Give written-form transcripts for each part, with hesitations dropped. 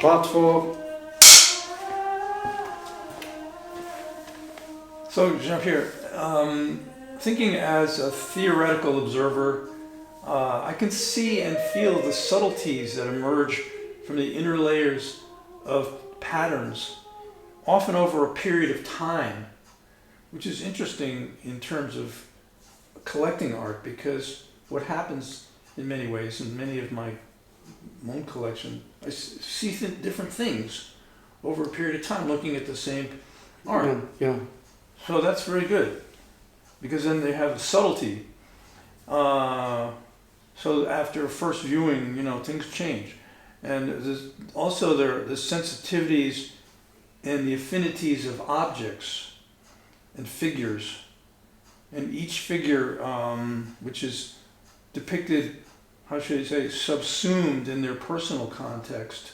Part 4. So, Jean-Pierre, thinking as a theoretical observer, I can see and feel the subtleties that emerge from the inner layers of patterns, often over a period of time, which is interesting in terms of collecting art, because what happens in many ways, in many of my own collection, I see different things over a period of time looking at the same art. Yeah. So that's very good, because then they have a subtlety. So after first viewing, things change. And there's also the sensitivities and the affinities of objects and figures. And each figure, which is depicted, how should I say, subsumed in their personal context,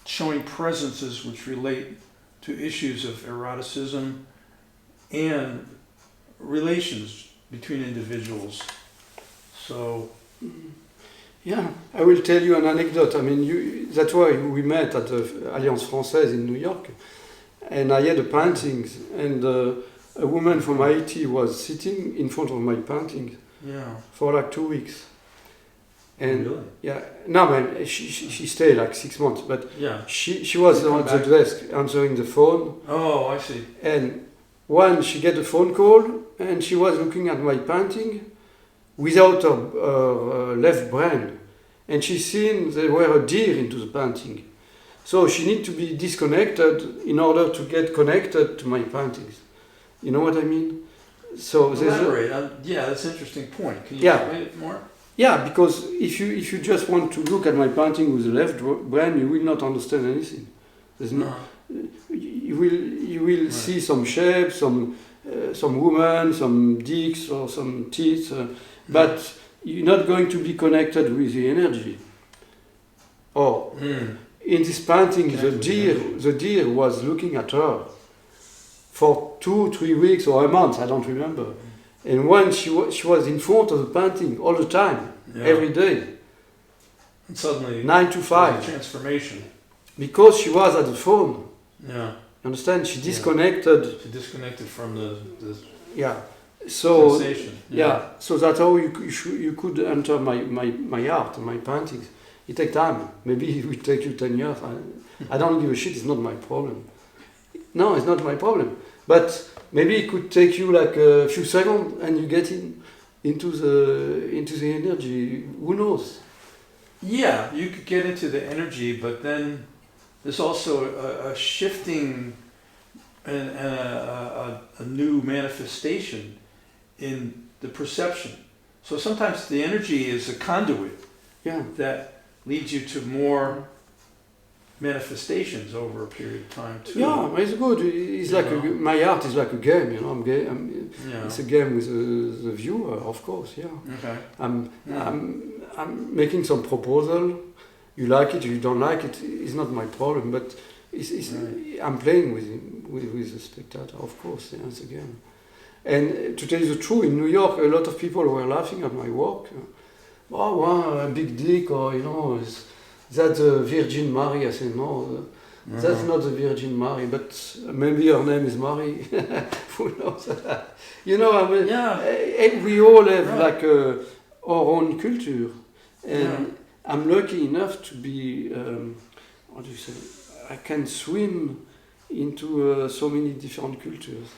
showing presences which relate to issues of eroticism and relations between individuals. So, yeah, I will tell you an anecdote. I mean, that's why we met at the Alliance Française in New York, and I had a painting, and a woman from Haiti was sitting in front of my painting for like 2 weeks. And really? Yeah, no, man, she stayed like 6 months, but yeah, she was on the desk answering the phone. Oh, I see. And when she get a phone call, and she was looking at my painting without her left brain, and she seen there were a deer into the painting. So she need to be disconnected in order to get connected to my paintings. You know what I mean? So elaborate. Yeah, that's an interesting point. Can you explain it more? Yeah, because if you just want to look at my painting with the left brain, you will not understand anything. There's no. You will see some shapes, some woman, some dicks or some teeth, but you're not going to be connected with the energy. Or in this painting, the deer was looking at her for 2-3 weeks or a month, I don't remember. And when she was in front of the painting all the time, every day. And suddenly, 9 to 5. Transformation. Because she was at the phone. Yeah. Understand? She disconnected. She disconnected from the So sensation. So that's how you could enter my art, my paintings. It takes time. Maybe it will take you 10 years. I don't give a shit. It's not my problem. No, it's not my problem. But maybe it could take you like a few seconds, and you get into the energy. Who knows? Yeah, you could get into the energy, but then there's also a shifting and a new manifestation in the perception. So sometimes the energy is a conduit that leads you to more manifestations over a period of time too. Yeah, it's good. It's like my art is like a game, It's a game with the viewer, of course. Yeah. Okay. I'm making some proposal. You like it, you don't like it. It's not my problem, but I'm playing with the spectator, of course. Yeah, it's a game. And to tell you the truth, in New York, a lot of people were laughing at my work. Oh, wow, a big dick, or is that the Virgin Mary? I said, no, that's not the Virgin Mary, but maybe her name is Mary. Who knows? We all have like our own culture, and I'm lucky enough to be. What do you say? I can swim into so many different cultures.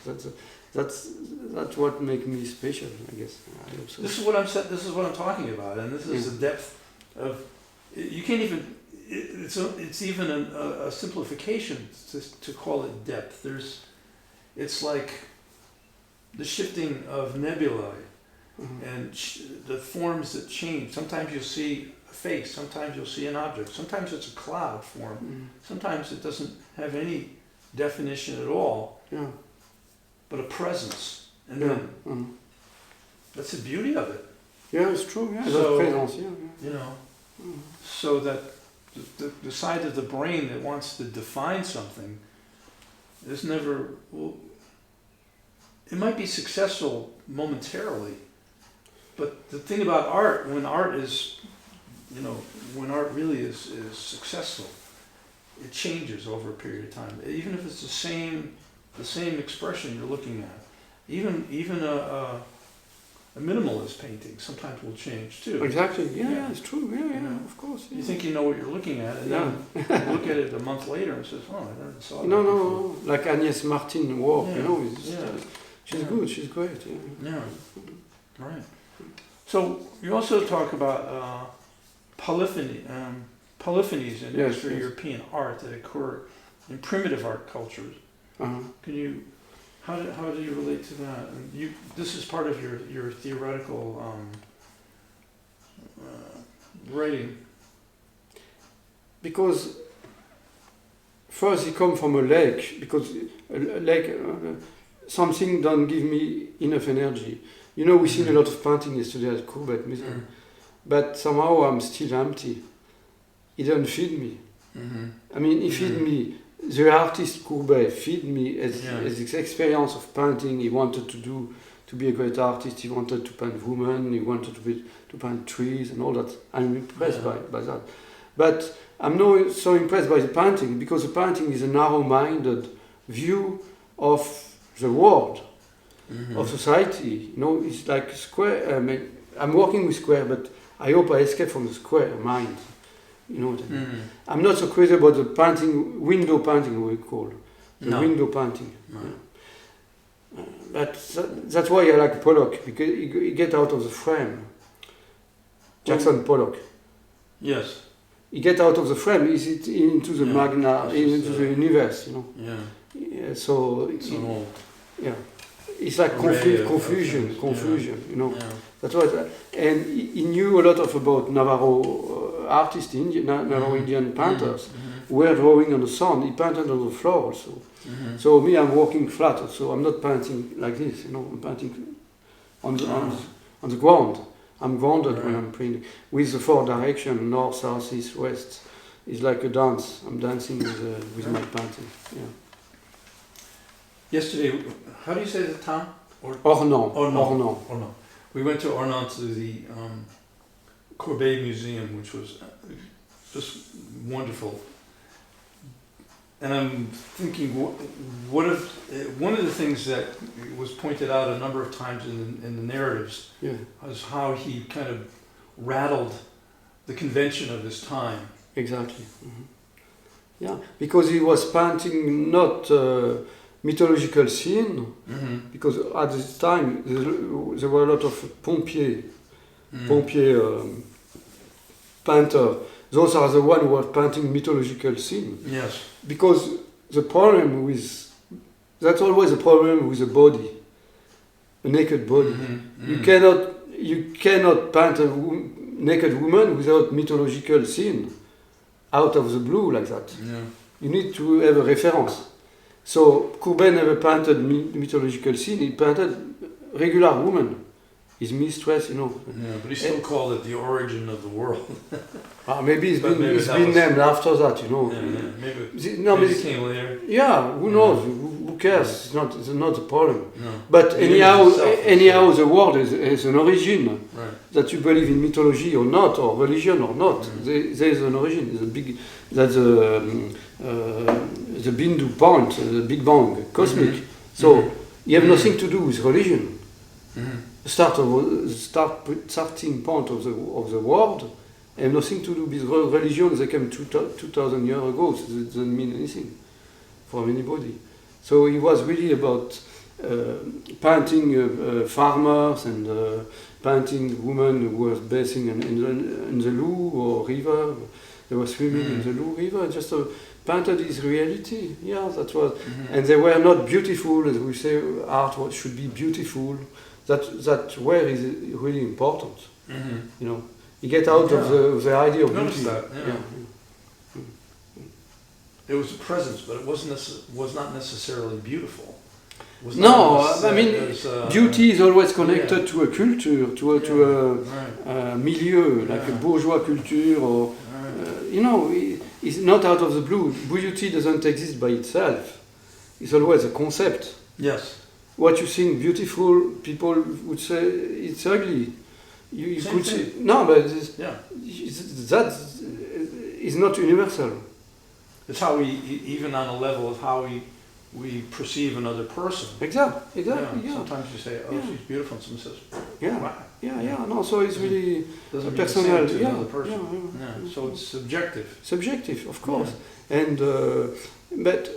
That's what makes me special, I guess. I hope so. This is what I'm saying. This is what I'm talking about, and this is the depth of. You can't even. It's even a simplification to call it depth. It's like the shifting of nebulae and the forms that change. Sometimes you'll see a face. Sometimes you'll see an object. Sometimes it's a cloud form. Sometimes it doesn't have any definition at all. Yeah. But a presence, and then that's the beauty of it. Yeah, it's true. Yeah, so, presence. So that the side of the brain that wants to define something is never. Well, it might be successful momentarily, but the thing about art, when art really is successful, it changes over a period of time. Even if it's the same expression you're looking at, even a minimalist painting sometimes will change too. Exactly. Yeah, it's true. Yeah, You know, of course. Yeah. You think you know what you're looking at, and then you look at it a month later and says, "Oh, I never saw that." No. Like Agnès Martin work, Yeah, she's good. She's great. Yeah, right. So you also talk about polyphonies in extra European art that occur in primitive art cultures. Can you? How do you relate to that? And this is part of your theoretical writing. Because first it comes from a lake, because a lake, something don't give me enough energy. You know, we've seen a lot of painting yesterday at Courbet Museum, but somehow I'm still empty. It doesn't feed me. I mean, it feed me. The artist Courbet feed me as this experience of painting. He wanted to be a great artist. He wanted to paint women. He wanted to paint trees and all that. I'm impressed by that. But I'm not so impressed by the painting, because the painting is a narrow-minded view of the world, of society. You know, it's like square. I'm working with square, but I hope I escape from the square mind. You know what I mean? I'm not so crazy about the painting, window painting, we call the window painting. No. But that's why I like Pollock, because he get out of the frame. Jackson Pollock. Yes. He get out of the frame. He's into the magna, into the universe. You know. Yeah. So it's like confusion. You know. Yeah. That was, and he knew a lot about Navarro artists, Navarro Indian painters, who were drawing on the sun. He painted on the floor also. So me, I'm walking flat, so I'm not painting like this. You know, I'm painting on the ground. I'm grounded when I'm painting with the four direction, north, south, east, west. It's like a dance. I'm dancing with my painting. Yeah. Yesterday, how do you say the town? Ornans. We went to Ornans to the Courbet Museum, which was just wonderful. And I'm thinking, what if one of the things that was pointed out a number of times in the narratives was how he kind of rattled the convention of his time. Exactly. Yeah, because he was painting not mythological scene, because at this time there were a lot of pompier painter. Those are the ones who were painting mythological scene. Yes. Because that's always a problem with the body, a naked body. You cannot paint a naked woman without mythological scene out of the blue like that. Yeah. You need to have a reference. So Courbet never painted mythological scene. He painted regular woman, his mistress, you know. Yeah, but he still called it the origin of the world. Maybe it's been named after that, you know. Maybe it came later. Yeah, who knows? Who cares? Yeah. It's not a problem. No. But anyhow, the world is an origin. Right. That you believe in mythology or not, or religion or not, there is an origin. That's the Bindu point, the Big Bang, cosmic. So you have nothing to do with religion. The starting point of the world have nothing to do with religion. They came 2,000 years ago, so it doesn't mean anything for anybody. So it was really about painting farmers and painting women who were bathing in the Lou or river. They were swimming in the Lou river. Just painted his reality. Yeah, that was. And they were not beautiful, as we say. Art should be beautiful. That where is really important. You know, you get out of the idea of beauty. That, It was a presence, but it was not necessarily beautiful. I mean, beauty is always connected to a culture, to a milieu, like a bourgeois culture, or you know, it's not out of the blue. Beauty doesn't exist by itself. It's always a concept. Yes. What you think beautiful, people would say it's ugly. You could say no, but that is not universal. It's how we, even on a level of how we perceive another person. Exactly. Yeah. Sometimes you say, "Oh, she's beautiful," and someone says, "Wow." Yeah. No, so it's really Doesn't mean personal. the same to another person. Yeah. So it's subjective. Subjective, of course. And but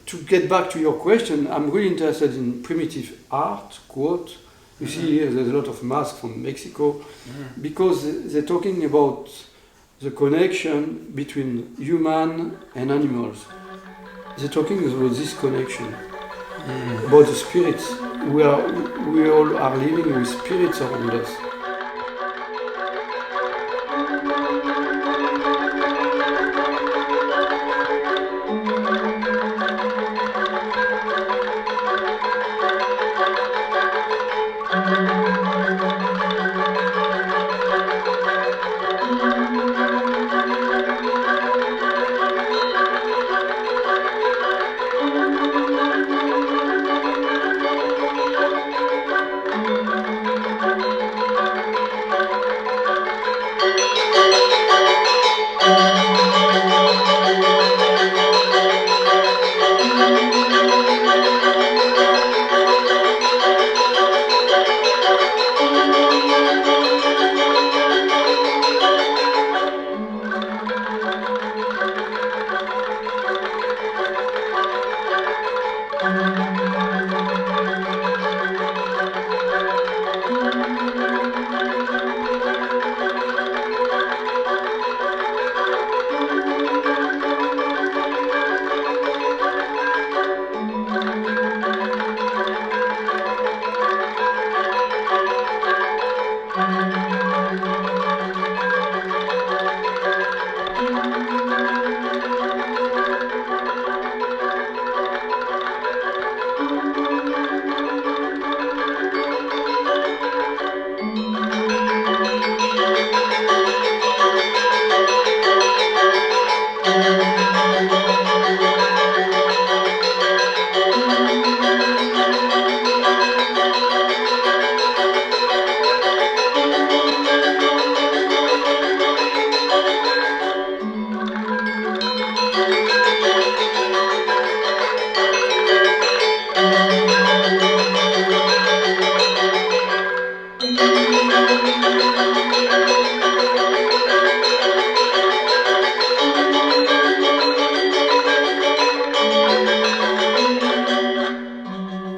to get back to your question, I'm really interested in primitive art, quote. You see here there's a lot of masks from Mexico, because they're talking about the connection between human and animals. They're talking about this connection, about the spirits. We all are living with spirits around us.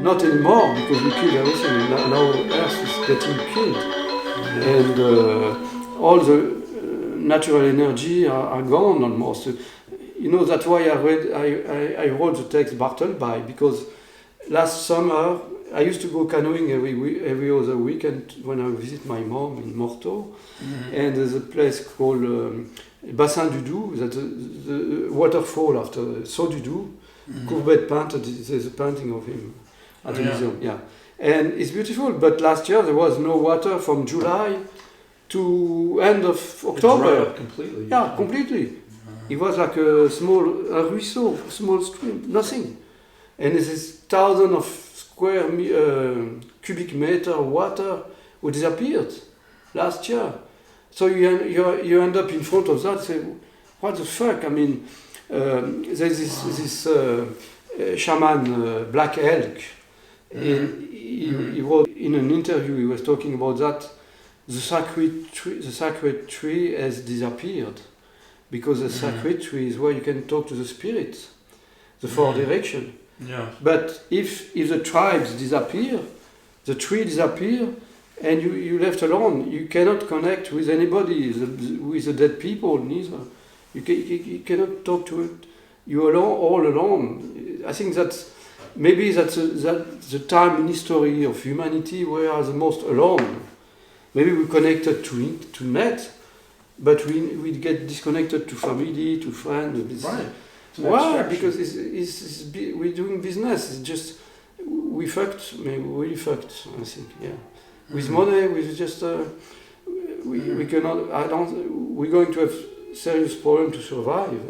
Not anymore, because we killed everything. Now Earth is getting killed, and all the natural energy are gone almost. You know, that's why I wrote the text Bartleby, because last summer I used to go canoeing every other weekend when I visit my mom in Morteau, and there's a place called Bassin du Doubs, that's the waterfall after Saut du Doubs. Courbet painted, there's a painting of him at the museum, and it's beautiful. But last year there was no water from July to end of October. It dried up completely. Yeah, completely. It was like a ruisseau, small stream, nothing. And there's this thousand of square cubic meter water who disappeared last year. So you end up in front of that, say, what the fuck? I mean, there's this shaman, Black Elk. He wrote in an interview, he was talking about that the sacred tree has disappeared, because the sacred tree is where you can talk to the spirits, the four direction. Yeah. But if the tribes disappear, the tree disappear, and you left alone, you cannot connect with anybody, with the dead people neither. You cannot talk to it. You're alone, all alone. I think that's the time in history of humanity where we are the most alone. Maybe we're connected to net, but we get disconnected to family, to friends. Right. Why? Because we're doing business. It's just we fucked. Maybe we fucked. I think. Yeah. With money, with just we cannot. We're going to have serious problem to survive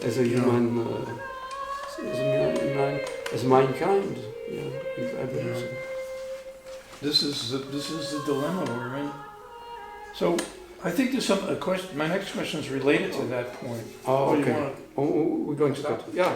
as a human, as mankind. Yeah, I believe so. This is the dilemma we're in. So I think there's some a question. My next question is related to that point. Oh, you okay. wanna- Oh, we're going to cut. Yeah.